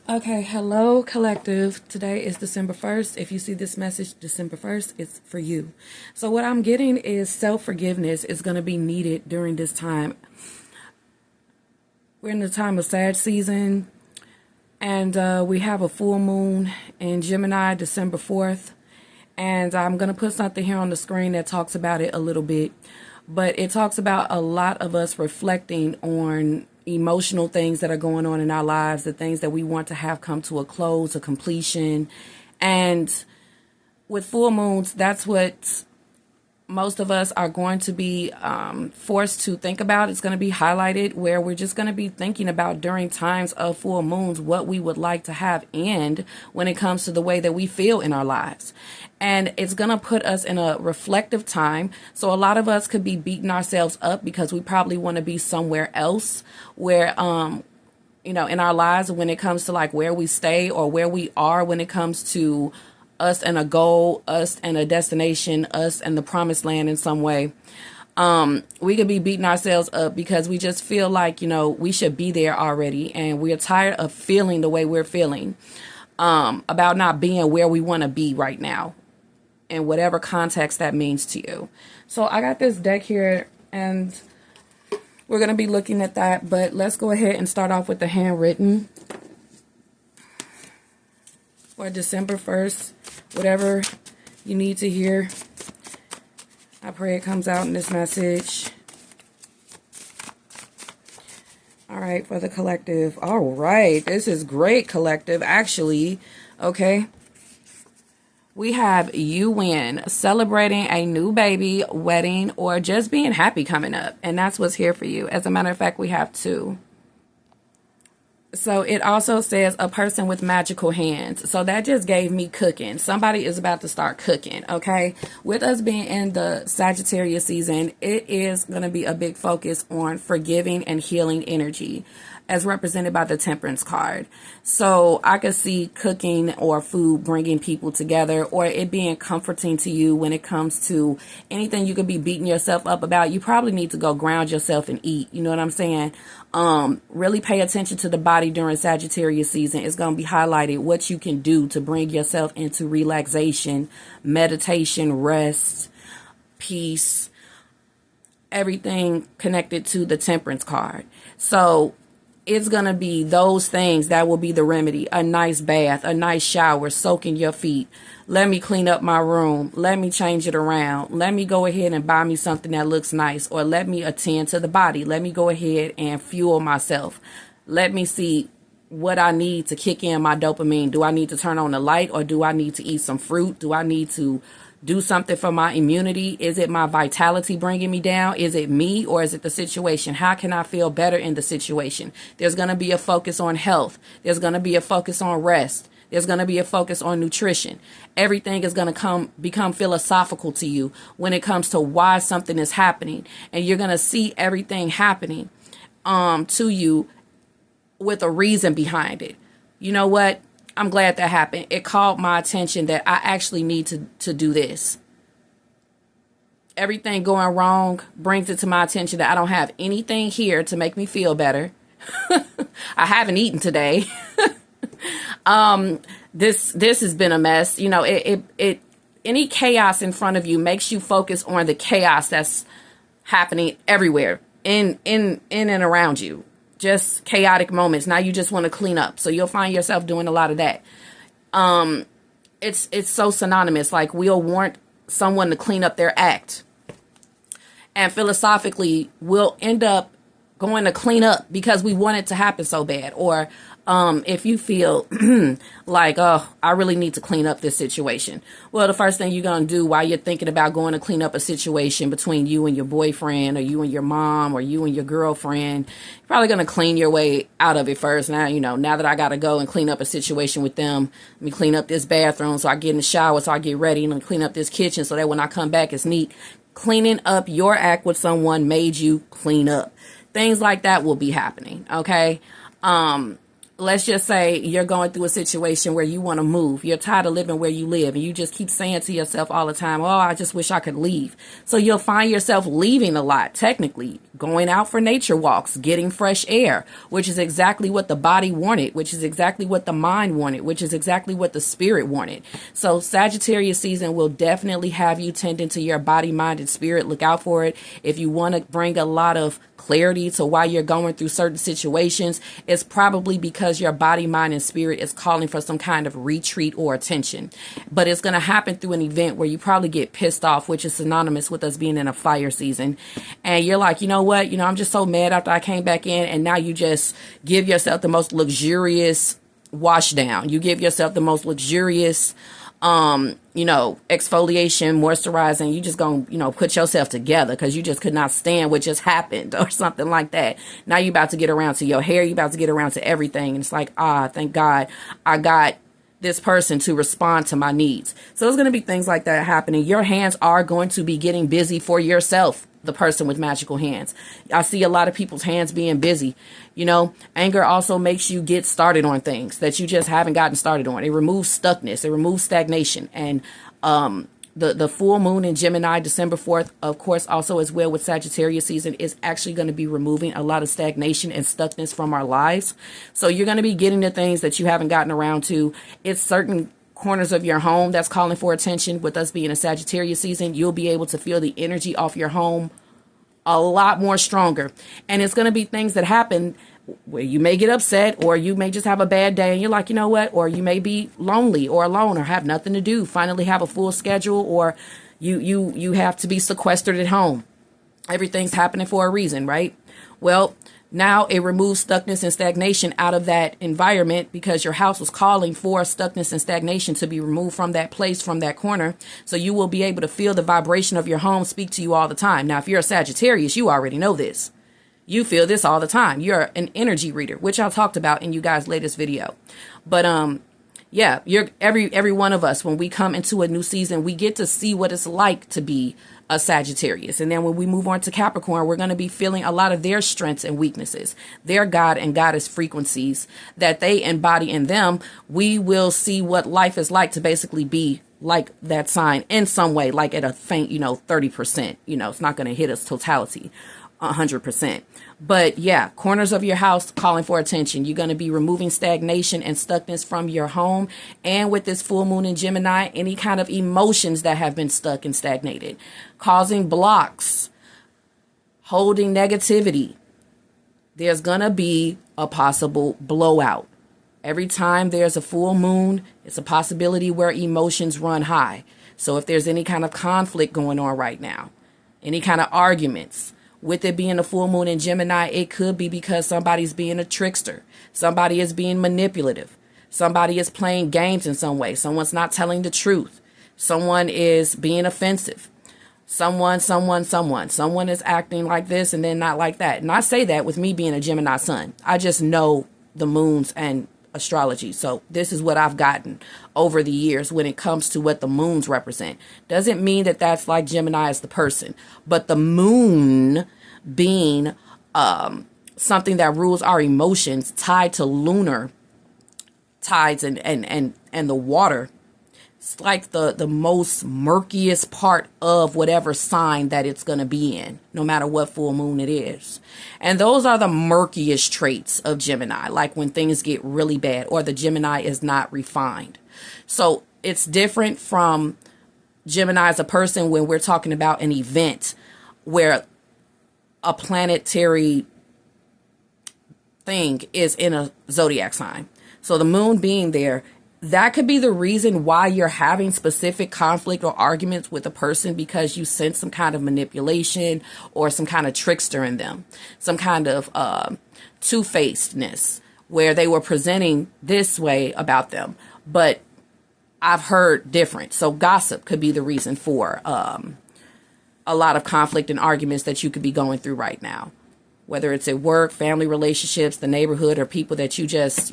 Okay, hello collective. Today is December 1st. If you see this message December 1st, it's for you. So what I'm getting is self-forgiveness is going to be needed during this time. We're in the time of Sag season, and we have a full moon in Gemini, December 4th. And I'm going to put something here on the screen that talks about it a little bit. But it talks about a lot of us reflecting on emotional things that are going on in our lives, the things that we want to have come to a close, a completion. And with full moons, that's what most of us are going to be forced to think about. It's going to be highlighted where we're just going to be thinking about during times of full moons what we would like to have end when it comes to the way that we feel in our lives. And it's going to put us in a reflective time. So a lot of us could be beating ourselves up because we probably want to be somewhere else where, in our lives when it comes to like where we stay or where we are when it comes to us and a goal, us and a destination, us and the promised land in some way. We could be beating ourselves up because we just feel like, we should be there already. And we're tired of feeling the way we're feeling about not being where we want to be right now in whatever context that means to you. So I got this deck here and we're going to be looking at that. But let's go ahead and start off with the handwritten. For December 1st, whatever you need to hear, I pray it comes out in this message. All right, for the collective. All right, this is great, collective, actually. Okay. We have you win, celebrating a new baby, wedding, or just being happy coming up. And that's what's here for you. As a matter of fact, we have two. So it also says a person with magical hands. So that just gave me cooking. Somebody is about to start cooking, okay? With us being in the Sagittarius season, it is going to be a big focus on forgiving and healing energy as represented by the Temperance card. So I could see cooking or food bringing people together, or it being comforting to you when it comes to anything you could be beating yourself up about. You probably need to go ground yourself and eat. You know what I'm saying? Really pay attention to the body during Sagittarius season. It's going to be highlighted what you can do to bring yourself into relaxation, meditation, rest, peace, everything connected to the Temperance card. So it's going to be those things that will be the remedy. A nice bath, a nice shower, soaking your feet. Let me clean up my room. Let me change it around. Let me go ahead and buy me something that looks nice. Or let me attend to the body. Let me go ahead and fuel myself. Let me see what I need to kick in my dopamine. Do I need to turn on the light, or do I need to eat some fruit? Do I need to do something for my immunity? Is it my vitality bringing me down? Is it me, or is it the situation? How can I feel better in the situation? There's going to be a focus on health. There's going to be a focus on rest. There's going to be a focus on nutrition. Everything is going to become philosophical to you when it comes to why something is happening. And you're going to see everything happening to you with a reason behind it. You know what? I'm glad that happened. It called my attention that I actually need to do this. Everything going wrong brings it to my attention that I don't have anything here to make me feel better. I haven't eaten today. This has been a mess. Any chaos in front of you makes you focus on the chaos that's happening everywhere in and around you. Just chaotic moments. Now you just want to clean up. So you'll find yourself doing a lot of that. It's so synonymous. Like, we'll want someone to clean up their act. And philosophically, we'll end up going to clean up because we want it to happen so bad. Or if you feel like, oh, I really need to clean up this situation. Well, the first thing you're going to do while you're thinking about going to clean up a situation between you and your boyfriend, or you and your mom, or you and your girlfriend, you're probably going to clean your way out of it first. Now, now that I got to go and clean up a situation with them, let me clean up this bathroom so I get in the shower, so I get ready, and clean up this kitchen so that when I come back, it's neat. Cleaning up your act with someone made you clean up. Things like that will be happening. Okay. let's just say you're going through a situation where you want to move. You're tired of living where you live, and you just keep saying to yourself all the time, oh, I just wish I could leave. So you'll find yourself leaving a lot, technically, going out for nature walks, getting fresh air, which is exactly what the body wanted, which is exactly what the mind wanted, which is exactly what the spirit wanted. So Sagittarius season will definitely have you tend into your body, mind, and spirit. Look out for it. If you want to bring a lot of clarity to why you're going through certain situations, it's probably because your body, mind, and spirit is calling for some kind of retreat or attention. But it's going to happen through an event where you probably get pissed off, which is synonymous with us being in a fire season. And you're like, you know what? I'm just so mad after I came back in. And now you just give yourself the most luxurious wash down. You give yourself the most luxurious exfoliation, moisturizing. You just gonna, put yourself together because you just could not stand what just happened or something like that. Now you about to get around to your hair. You about to get around to everything. And it's like, thank God I got this person to respond to my needs. So there's going to be things like that happening. Your hands are going to be getting busy for yourself. The person with magical hands. I see a lot of people's hands being busy. Anger also makes you get started on things that you just haven't gotten started on. It removes stuckness. It removes stagnation. And the full moon in Gemini, December 4th, of course, also as well with Sagittarius season, is actually going to be removing a lot of stagnation and stuckness from our lives. So you're going to be getting the things that you haven't gotten around to. It's certain corners of your home that's calling for attention. With us being a Sagittarius season, you'll be able to feel the energy off your home a lot more stronger. And it's going to be things that happen where you may get upset, or you may just have a bad day and you're like, you know what? Or you may be lonely or alone or have nothing to do, finally have a full schedule, or you have to be sequestered at home. Everything's happening for a reason, right? Well, now it removes stuckness and stagnation out of that environment because your house was calling for stuckness and stagnation to be removed from that place, from that corner. So you will be able to feel the vibration of your home speak to you all the time. Now, if you're a Sagittarius, you already know this. You feel this all the time. You're an energy reader, which I talked about in you guys' latest video. But yeah, you're every one of us, when we come into a new season, we get to see what it's like to be a Sagittarius. And then when we move on to Capricorn, we're going to be feeling a lot of their strengths and weaknesses, their God and Goddess frequencies that they embody in them. We will see what life is like to basically be like that sign in some way, like at a faint, 30%, it's not going to hit its totality. 100%. But yeah, corners of your house calling for attention. You're going to be removing stagnation and stuckness from your home. And with this full moon in Gemini, any kind of emotions that have been stuck and stagnated, causing blocks, holding negativity. There's going to be a possible blowout. Every time there's a full moon, it's a possibility where emotions run high. So if there's any kind of conflict going on right now, any kind of arguments, with it being a full moon in Gemini, it could be because somebody's being a trickster. Somebody is being manipulative. Somebody is playing games in some way. Someone's not telling the truth. Someone is being offensive. Someone is acting like this and then not like that. And I say that with me being a Gemini sun. I just know the moons and astrology. So this is what I've gotten over the years when it comes to what the moons represent. Doesn't mean that that's like Gemini as the person, but the moon being something that rules our emotions, tied to lunar tides and the water. It's like the most murkiest part of whatever sign that it's going to be in, no matter what full moon it is. And those are the murkiest traits of Gemini, like when things get really bad or the Gemini is not refined. So it's different from Gemini as a person when we're talking about an event where a planetary thing is in a zodiac sign. So the moon being there, that could be the reason why you're having specific conflict or arguments with a person, because you sense some kind of manipulation or some kind of trickster in them, some kind of two-facedness where they were presenting this way about them, but I've heard different. So gossip could be the reason for a lot of conflict and arguments that you could be going through right now, whether it's at work, family relationships, the neighborhood, or people that you just,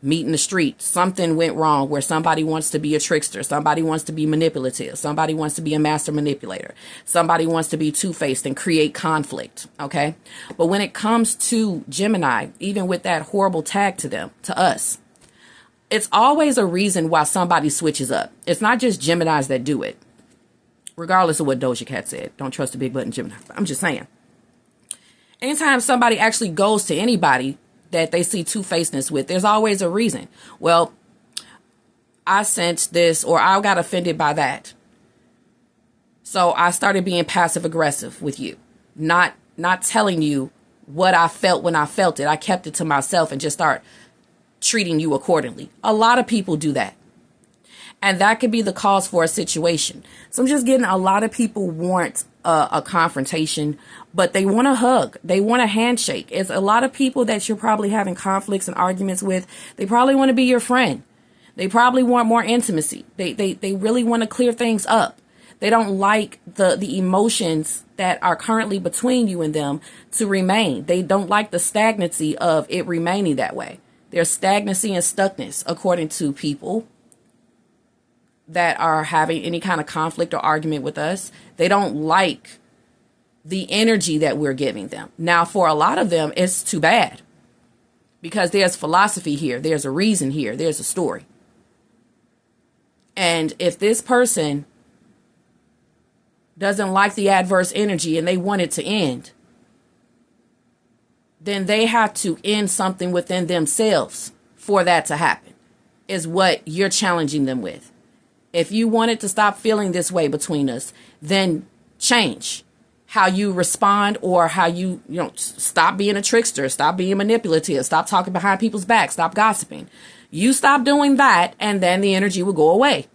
meet in the street, something went wrong where somebody wants to be a trickster, somebody wants to be manipulative, somebody wants to be a master manipulator, somebody wants to be two-faced and create conflict, okay? But when it comes to Gemini, even with that horrible tag to them, to us, it's always a reason why somebody switches up. It's not just Geminis that do it, regardless of what Doja Cat said. Don't trust the big button Gemini. I'm just saying. Anytime somebody actually goes to anybody that they see two-facedness with, there's always a reason. Well, I sensed this, or I got offended by that. So I started being passive aggressive with you, not telling you what I felt when I felt it. I kept it to myself and just start treating you accordingly. A lot of people do that. And that could be the cause for a situation. So I'm just getting a lot of people want a confrontation, but they want a hug. They want a handshake. It's a lot of people that you're probably having conflicts and arguments with. They probably want to be your friend. They probably want more intimacy. They really want to clear things up. They don't like the emotions that are currently between you and them to remain. They don't like the stagnancy of it remaining that way. There's stagnancy and stuckness according to people that are having any kind of conflict or argument with us. They don't like the energy that we're giving them. Now, for a lot of them, it's too bad because there's philosophy here. There's a reason here. There's a story. And if this person doesn't like the adverse energy and they want it to end, then they have to end something within themselves for that to happen, is what you're challenging them with. If you wanted to stop feeling this way between us, then change how you respond, or how you stop being a trickster, stop being manipulative, stop talking behind people's backs, stop gossiping. You stop doing that, and then the energy will go away.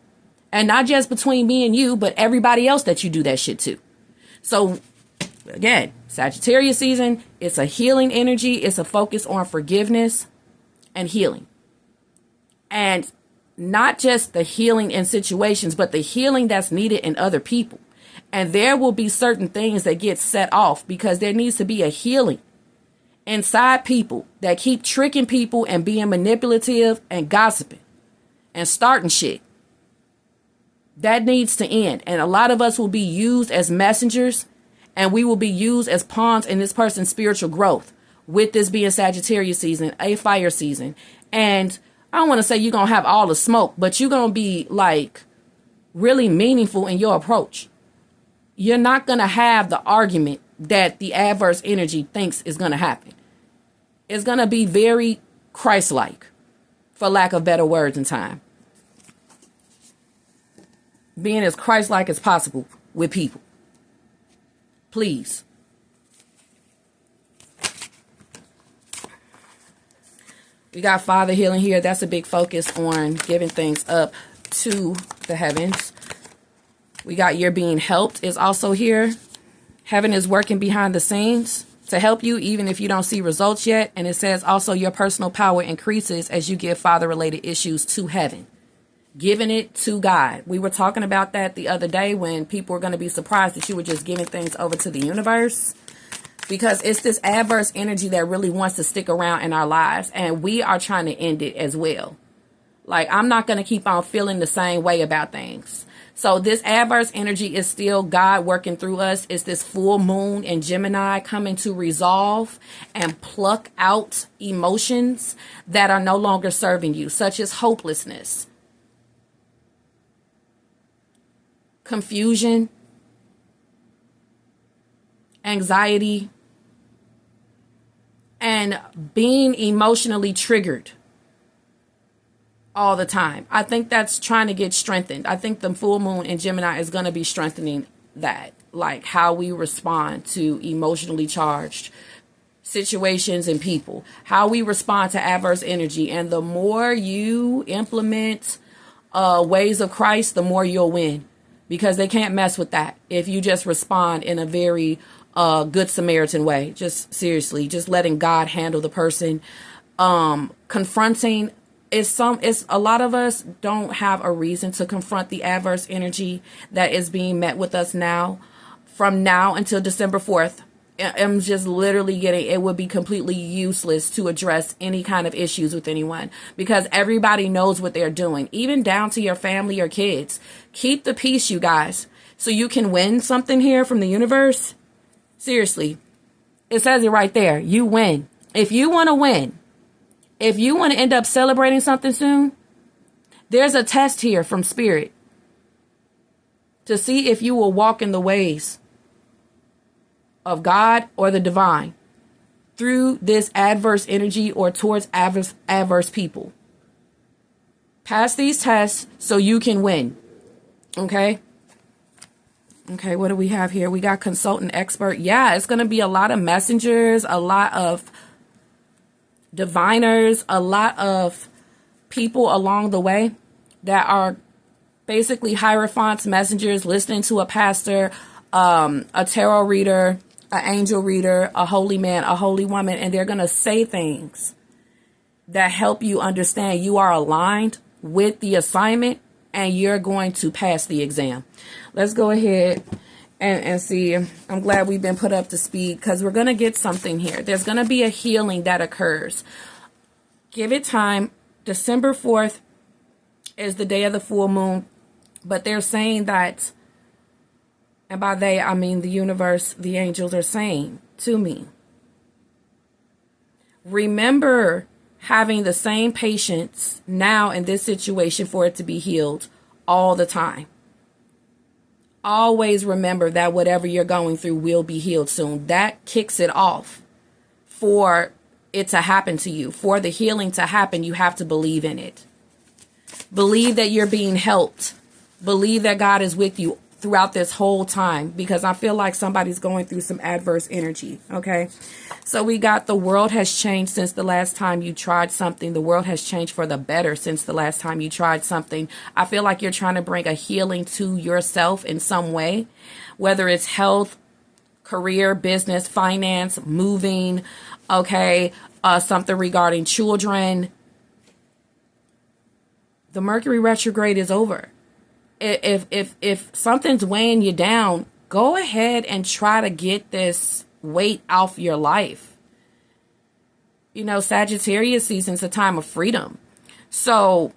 And not just between me and you, but everybody else that you do that shit to. So again, Sagittarius season, it's a healing energy. It's a focus on forgiveness and healing. And not just the healing in situations, but the healing that's needed in other people. And there will be certain things that get set off because there needs to be a healing inside people that keep tricking people and being manipulative and gossiping and starting shit. That needs to end. And a lot of us will be used as messengers, and we will be used as pawns in this person's spiritual growth, with this being Sagittarius season, a fire season. And I don't want to say you're going to have all the smoke, but you're going to be like really meaningful in your approach. You're not going to have the argument that the adverse energy thinks is going to happen. It's going to be very Christ-like, for lack of better words and time. Being as Christ-like as possible with people. Please. We got Father healing here. That's a big focus on giving things up to the heavens. We got you're being helped is also here. Heaven is working behind the scenes to help you even if you don't see results yet. And it says also your personal power increases as you give Father-related issues to heaven. Giving it to God. We were talking about that the other day when people were going to be surprised that you were just giving things over to the universe. Because it's this adverse energy that really wants to stick around in our lives. And we are trying to end it as well. Like, I'm not going to keep on feeling the same way about things. So this adverse energy is still God working through us. It's this full moon in Gemini coming to resolve and pluck out emotions that are no longer serving you, such as hopelessness, confusion, anxiety, and being emotionally triggered all the time. I think that's trying to get strengthened. I think the full moon in Gemini is going to be strengthening that, like how we respond to emotionally charged situations and people, how we respond to adverse energy. And the more you implement ways of Christ, the more you'll win, because they can't mess with that if you just respond in a very good Samaritan way. Just seriously, just letting God handle the person. Confronting is a lot of us don't have a reason to confront the adverse energy that is being met with us now. From now until December 4th, I'm just literally getting, it would be completely useless to address any kind of issues with anyone because everybody knows what they're doing, even down to your family or kids. Keep the peace, you guys, so you can win something here from the universe. Seriously, it says it right there. You win. If you want to win, if you want to end up celebrating something soon, there's a test here from Spirit to see if you will walk in the ways of God or the divine through this adverse energy or towards adverse people. Pass these tests so you can win. Okay. Okay, what do we have here? We got consultant expert. Yeah, it's going to be a lot of messengers, a lot of diviners, a lot of people along the way that are basically hierophants, messengers, listening to a pastor, a tarot reader, an angel reader, a holy man, a holy woman, and they're going to say things that help you understand you are aligned with the assignment and you're going to pass the exam. Let's go ahead and see. I'm glad we've been put up to speed because we're going to get something here. There's going to be a healing that occurs. Give it time. December 4th is the day of the full moon, but they're saying that, and by they, I mean the universe, the angels are saying to me, remember having the same patience now in this situation for it to be healed all the time. Always remember that whatever you're going through will be healed soon. That kicks it off for it to happen to you. For the healing to happen, you have to believe in it. Believe that you're being helped. Believe that God is with you throughout this whole time, because I feel like somebody's going through some adverse energy. Okay. So we got the world has changed since the last time you tried something. The world has changed for the better since the last time you tried something. I feel like you're trying to bring a healing to yourself in some way, whether it's health, career, business, finance, moving. Okay. Something regarding children. The Mercury retrograde is over. If something's weighing you down, go ahead and try to get this weight off your life. You know, Sagittarius season's a time of freedom. So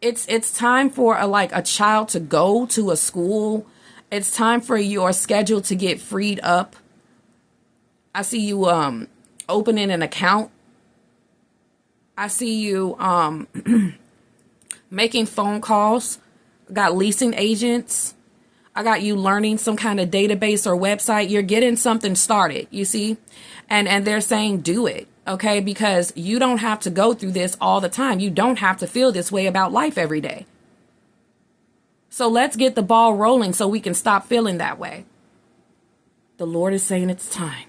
it's time for a child to go to a school. It's time for your schedule to get freed up. I see you opening an account. I see you making phone calls. I got leasing agents. I got you learning some kind of database or website. You're getting something started, you see? And they're saying do it, okay? Because you don't have to go through this all the time. You don't have to feel this way about life every day. So let's get the ball rolling so we can stop feeling that way. The Lord is saying it's time.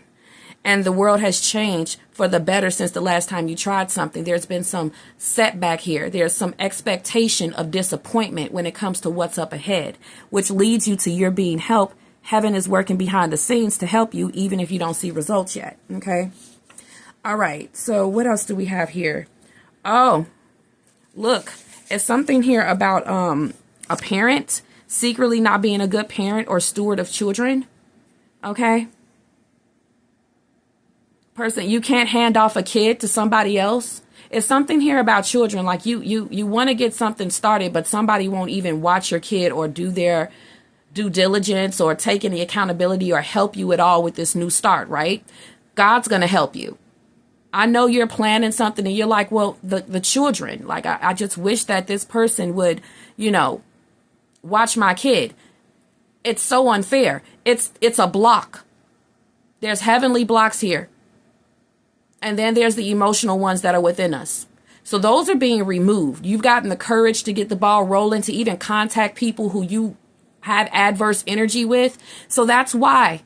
And the world has changed for the better since the last time you tried something. There's been some setback here. There's some expectation of disappointment when it comes to what's up ahead, which leads you to your being helped. Heaven is working behind the scenes to help you, even if you don't see results yet. Okay. All right. So what else do we have here? Oh, look, it's something here about a parent secretly not being a good parent or steward of children. Okay. Person, you can't hand off a kid to somebody else. It's something here about children. Like you want to get something started, but somebody won't even watch your kid or do their due diligence or take any accountability or help you at all with this new start, right? God's going to help you. I know you're planning something and you're like, well, the children, like, I just wish that this person would, watch my kid. It's so unfair. It's a block. There's heavenly blocks here. And then there's the emotional ones that are within us. So those are being removed. You've gotten the courage to get the ball rolling, to even contact people who you have adverse energy with. So that's why,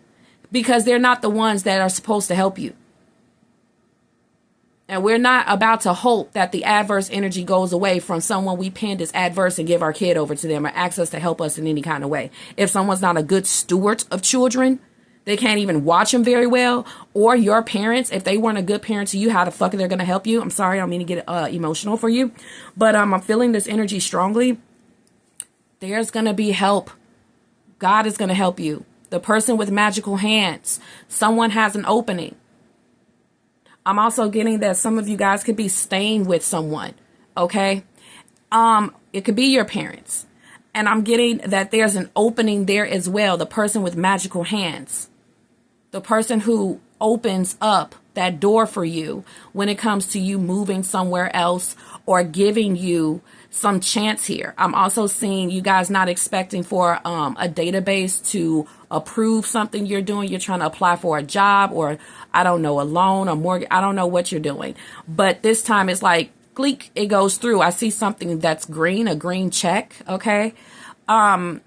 because they're not the ones that are supposed to help you. And we're not about to hope that the adverse energy goes away from someone we pinned as adverse and give our kid over to them or ask us to help us in any kind of way. If someone's not a good steward of children, they can't even watch them very well. Or your parents, if they weren't a good parent to you, how the fuck are they going to help you? I'm sorry, I don't mean to get emotional for you. But I'm feeling this energy strongly. There's going to be help. God is going to help you. The person with magical hands. Someone has an opening. I'm also getting that some of you guys could be staying with someone. Okay. It could be your parents. And I'm getting that there's an opening there as well. The person with magical hands. The person who opens up that door for you when it comes to you moving somewhere else or giving you some chance here. I'm also seeing you guys not expecting for a database to approve something you're doing. You're trying to apply for a job or, I don't know, a loan or mortgage. I don't know what you're doing. But this time it's like, click, it goes through. I see something that's green, a green check. Okay. And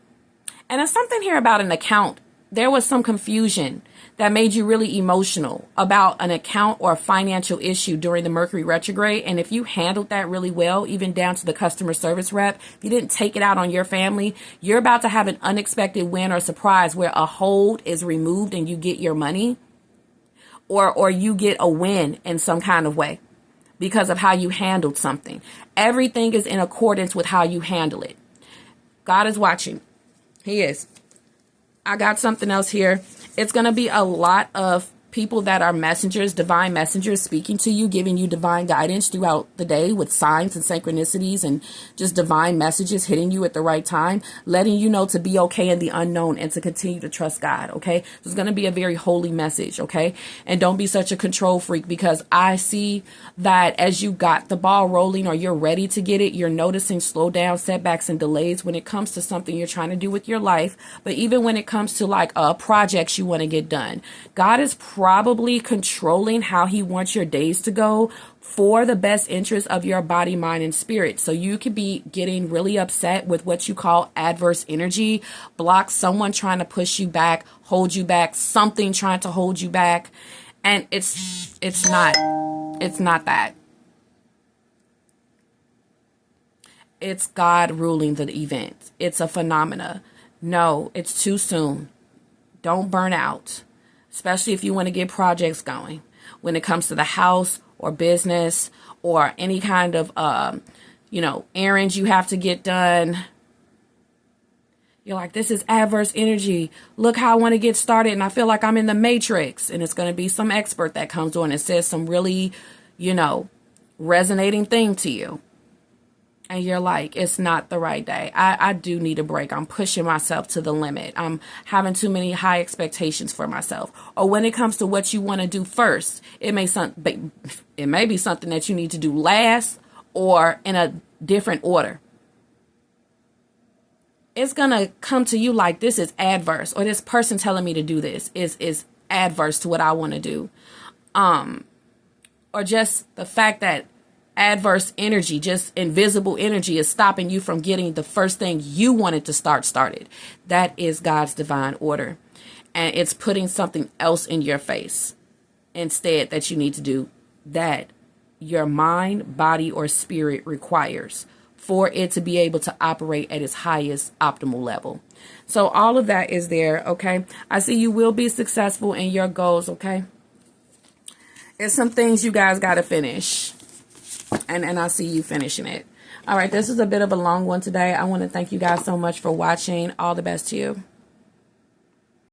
there's something here about an account. There was some confusion that made you really emotional about an account or a financial issue during the Mercury retrograde. And if you handled that really well, even down to the customer service rep, if you didn't take it out on your family, you're about to have an unexpected win or surprise where a hold is removed and you get your money, or you get a win in some kind of way because of how you handled something. Everything is in accordance with how you handle it. God is watching. He is. I got something else here. It's going to be a lot of people that are messengers, divine messengers speaking to you, giving you divine guidance throughout the day with signs and synchronicities and just divine messages hitting you at the right time, letting you know to be okay in the unknown and to continue to trust God. Okay. It's going to be a very holy message. Okay. And don't be such a control freak, because I see that as you got the ball rolling or you're ready to get it, you're noticing slowdown, setbacks, and delays when it comes to something you're trying to do with your life. But even when it comes to like projects you want to get done, God is probably controlling how he wants your days to go for the best interest of your body, mind, and spirit. So you could be getting really upset with what you call adverse energy, block, someone trying to push you back, hold you back, something trying to hold you back. And it's not that. It's God ruling the event. It's a phenomena. No, it's too soon. Don't burn out. Especially if you want to get projects going when it comes to the house or business or any kind of, errands you have to get done. You're like, this is adverse energy. Look how I want to get started. And I feel like I'm in the matrix. And it's going to be some expert that comes on and says some really, resonating thing to you. And you're like, it's not the right day. I do need a break. I'm pushing myself to the limit. I'm having too many high expectations for myself. Or when it comes to what you want to do first, it may be something that you need to do last or in a different order. It's going to come to you like this is adverse, or this person telling me to do this is adverse to what I want to do. Or just the fact that adverse energy, just invisible energy, is stopping you from getting the first thing you wanted to started. That is God's divine order. And it's putting something else in your face instead that you need to do that your mind, body, or spirit requires for it to be able to operate at its highest optimal level. So all of that is there. Okay. I see you will be successful in your goals. Okay. There's some things you guys got to finish. And I see you finishing it. All right, this is a bit of a long one today. I want to thank you guys so much for watching. All the best to you.